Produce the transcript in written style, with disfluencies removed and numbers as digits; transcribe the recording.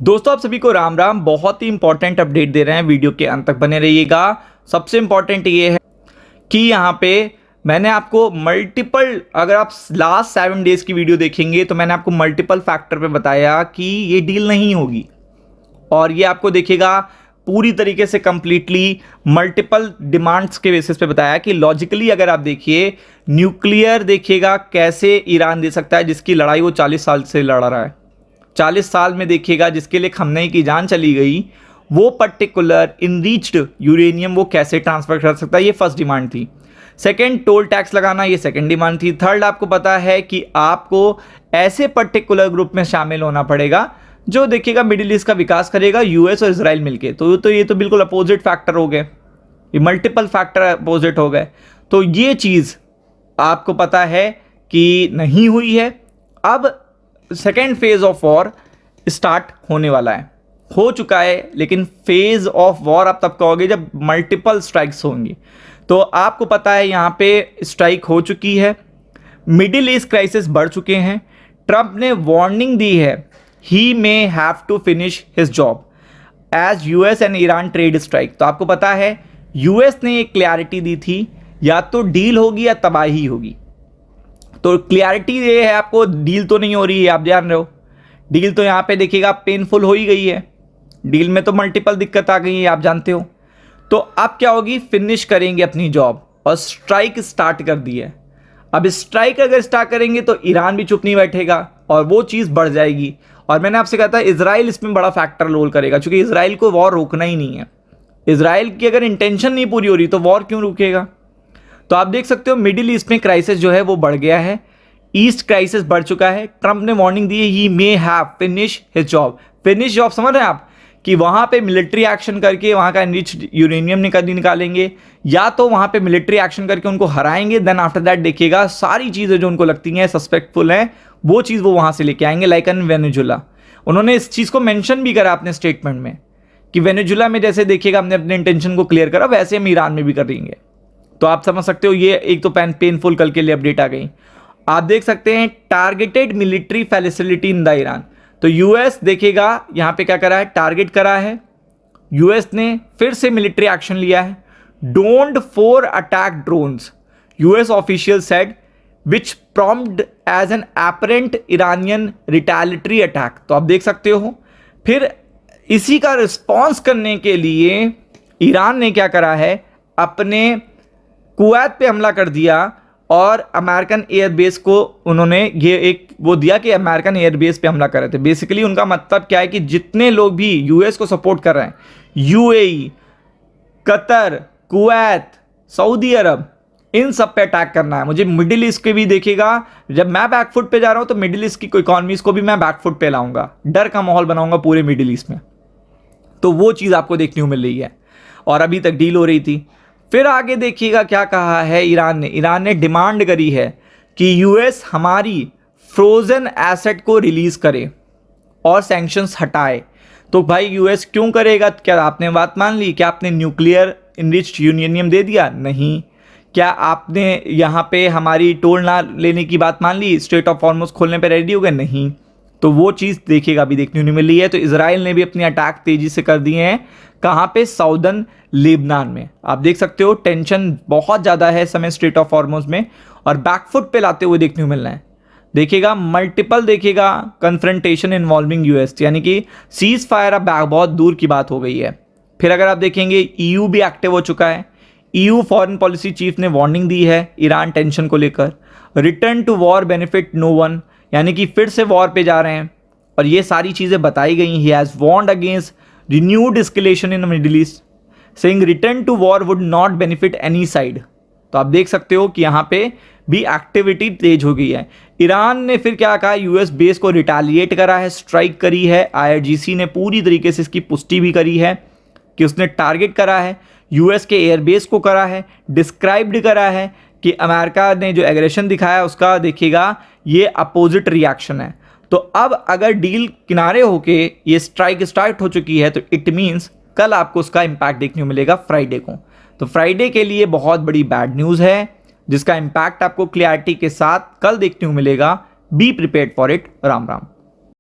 दोस्तों आप सभी को राम राम। बहुत ही इंपॉर्टेंट अपडेट दे रहे हैं, वीडियो के अंत तक बने रहिएगा। सबसे इंपॉर्टेंट ये है कि यहाँ पे मैंने आपको मल्टीपल, अगर आप लास्ट 7 डेज की वीडियो देखेंगे तो मैंने आपको मल्टीपल फैक्टर पे बताया कि ये डील नहीं होगी, और ये आपको देखिएगा पूरी तरीके से कंप्लीटली मल्टीपल डिमांड्स के बेसिस पे बताया कि लॉजिकली अगर आप देखिए न्यूक्लियर देखिएगा कैसे ईरान दे सकता है, जिसकी लड़ाई वो 40 साल से लड़ रहा है। 40 साल में देखिएगा जिसके लिए खमनेई की जान चली गई, वो पर्टिकुलर इनरिच्ड यूरेनियम वो कैसे ट्रांसफर कर सकता है, ये फर्स्ट डिमांड थी। सेकंड, टोल टैक्स लगाना, ये सेकंड डिमांड थी। थर्ड, आपको पता है कि आपको ऐसे पर्टिकुलर ग्रुप में शामिल होना पड़ेगा जो देखिएगा मिडिल ईस्ट का विकास करेगा, यूएस और इजराइल मिलके। तो ये तो बिल्कुल अपोजिट फैक्टर हो गए, ये मल्टीपल फैक्टर अपोजिट हो गए। तो ये चीज़ आपको पता है कि नहीं हुई है। अब second phase of war start होने वाला है, हो चुका है, लेकिन फेज ऑफ वॉर आप तब कहोगे जब मल्टीपल स्ट्राइक्स होंगी। तो आपको पता है यहाँ पे स्ट्राइक हो चुकी है, मिडिल ईस्ट क्राइसिस बढ़ चुके हैं। ट्रंप ने वार्निंग दी है, he may have to finish his job as US and Iran trade strike. तो आपको पता है यूएस ने एक क्लैरिटी दी थी, या तो डील होगी या तबाही होगी। तो क्लियरिटी ये है आपको, डील तो नहीं हो रही है, आप जान रहे हो। डील तो यहाँ पे देखिएगा पेनफुल हो ही गई है, डील में तो मल्टीपल दिक्कत आ गई है, आप जानते हो। तो अब क्या होगी, फिनिश करेंगे अपनी जॉब, और स्ट्राइक स्टार्ट कर दी है। अब स्ट्राइक अगर स्टार्ट करेंगे तो ईरान भी चुप नहीं बैठेगा और वो चीज़ बढ़ जाएगी। और मैंने आपसे कहा था इजराइल इसमें बड़ा फैक्टर रोल करेगा, क्योंकि इजराइल को वॉर रोकना ही नहीं है। इजराइल की अगर इंटेंशन नहीं पूरी हो रही तो वॉर क्यों रुकेगा। तो आप देख सकते हो मिडिल ईस्ट में क्राइसिस जो है वो बढ़ गया है, ईस्ट क्राइसिस बढ़ चुका है। ट्रंप ने वार्निंग दी है, he may have finish his job. Finish job समझ रहे हैं आप, कि वहाँ पे मिलिट्री एक्शन करके वहाँ का एनरिच्ड यूरेनियम निकालेंगे, या तो वहाँ पे मिलिट्री एक्शन करके उनको हराएंगे। देन आफ्टर दैट देखिएगा सारी चीज़ें जो उनको लगती हैं सस्पेक्टफुल हैं वो चीज़ वो वहाँ से लेके आएंगे, लाइक इन वेनेजुला। उन्होंने इस चीज़ को मेंशन भी करा अपने स्टेटमेंट में कि वेनेजुला में जैसे देखिएगा हमने अपने इंटेंशन को क्लियर करा, वैसे हम ईरान में भी करेंगे। तो आप समझ सकते हो, ये एक तो पेनफुल कल के लिए अपडेट आ गई। आप देख सकते हैं targeted military facility in the Iran. तो यूएस देखिएगा यहाँ पे क्या करा है, टारगेट करा है यूएस ने, फिर से मिलिट्री एक्शन लिया है। Downed four attack drones, US official said, which prompt as an apparent Iranian retaliatory attack. तो आप देख सकते हो, फिर इसी का रिस्पॉन्स करने के लिए ईरान ने क्या करा है, अपने कुवैत पे हमला कर दिया, और अमेरिकन एयरबेस को उन्होंने ये एक वो दिया कि अमेरिकन एयरबेस पे हमला कर रहे थे। बेसिकली उनका मतलब क्या है कि जितने लोग भी यूएस को सपोर्ट कर रहे हैं, यूएई, कतर, कुवैत, सऊदी अरब, इन सब पे अटैक करना है मुझे। मिडिल ईस्ट के भी देखिएगा, जब मैं बैकफुट पे जा रहा हूं तो मिडिल ईस्ट की इकोनॉमीज को भी मैं बैकफुट पे लाऊंगा, डर का माहौल बनाऊंगा पूरे मिडिल ईस्ट में। तो वो चीज़ आपको देखने को मिल रही है, और अभी तक डील हो रही थी। फिर आगे देखिएगा क्या कहा है ईरान ने डिमांड करी है कि यूएस हमारी फ्रोजन एसेट को रिलीज करे और सैंक्शंस हटाए। तो भाई यूएस क्यों करेगा, क्या आपने बात मान ली? क्या आपने न्यूक्लियर इनरिच्ड यूरेनियम दे दिया? नहीं। क्या आपने यहाँ पे हमारी टोल ना लेने की बात मान ली, स्ट्रेट ऑफ हॉर्मुज़ खोलने पे रेडी हो गए? नहीं। तो वो चीज़ देखिएगा अभी देखने को नहीं मिल रही है। तो इजराइल ने भी अपनी अटैक तेजी से कर दिए हैं, कहाँ पे, साउदर्न लेबनान में। आप देख सकते हो टेंशन बहुत ज़्यादा है इस समय स्ट्रेट ऑफ हॉर्मुज़ में, और बैकफुट पे लाते हुए देखने को मिल रहा है। देखिएगा मल्टीपल, देखिएगा कन्फ्रंटेशन इन्वॉल्विंग यूएस, यानी कि सीज फायर अब बहुत दूर की बात हो गई है। फिर अगर आप देखेंगे ईयू भी एक्टिव हो चुका है। ईयू फॉरेन पॉलिसी चीफ ने वार्निंग दी है ईरान टेंशन को लेकर, return to war benefit no one, यानी कि फिर से वॉर पे जा रहे हैं, और ये सारी चीज़ें बताई गई। He has warned against renewed escalation in Middle East, saying return to war would not benefit any side. तो आप देख सकते हो कि यहाँ पे भी एक्टिविटी तेज हो गई है। ईरान ने फिर क्या कहा, यूएस बेस को रिटेलिएट करा है, स्ट्राइक करी है। आईआरजीसी ने पूरी तरीके से इसकी पुष्टि भी करी है कि उसने टारगेट करा है, यूएस के एयरबेस को करा है, डिस्क्राइब्ड करा है कि अमेरिका ने जो एग्रेशन दिखाया उसका देखिएगा ये अपोजिट रिएक्शन है। तो अब अगर डील किनारे होके ये स्ट्राइक स्टार्ट हो चुकी है, तो इट मीन्स कल आपको उसका इम्पैक्ट देखने को मिलेगा फ्राइडे को। तो फ्राइडे के लिए बहुत बड़ी बैड न्यूज़ है, जिसका इम्पैक्ट आपको क्लैरिटी के साथ कल देखने को मिलेगा। Be prepared for it. Ram Ram.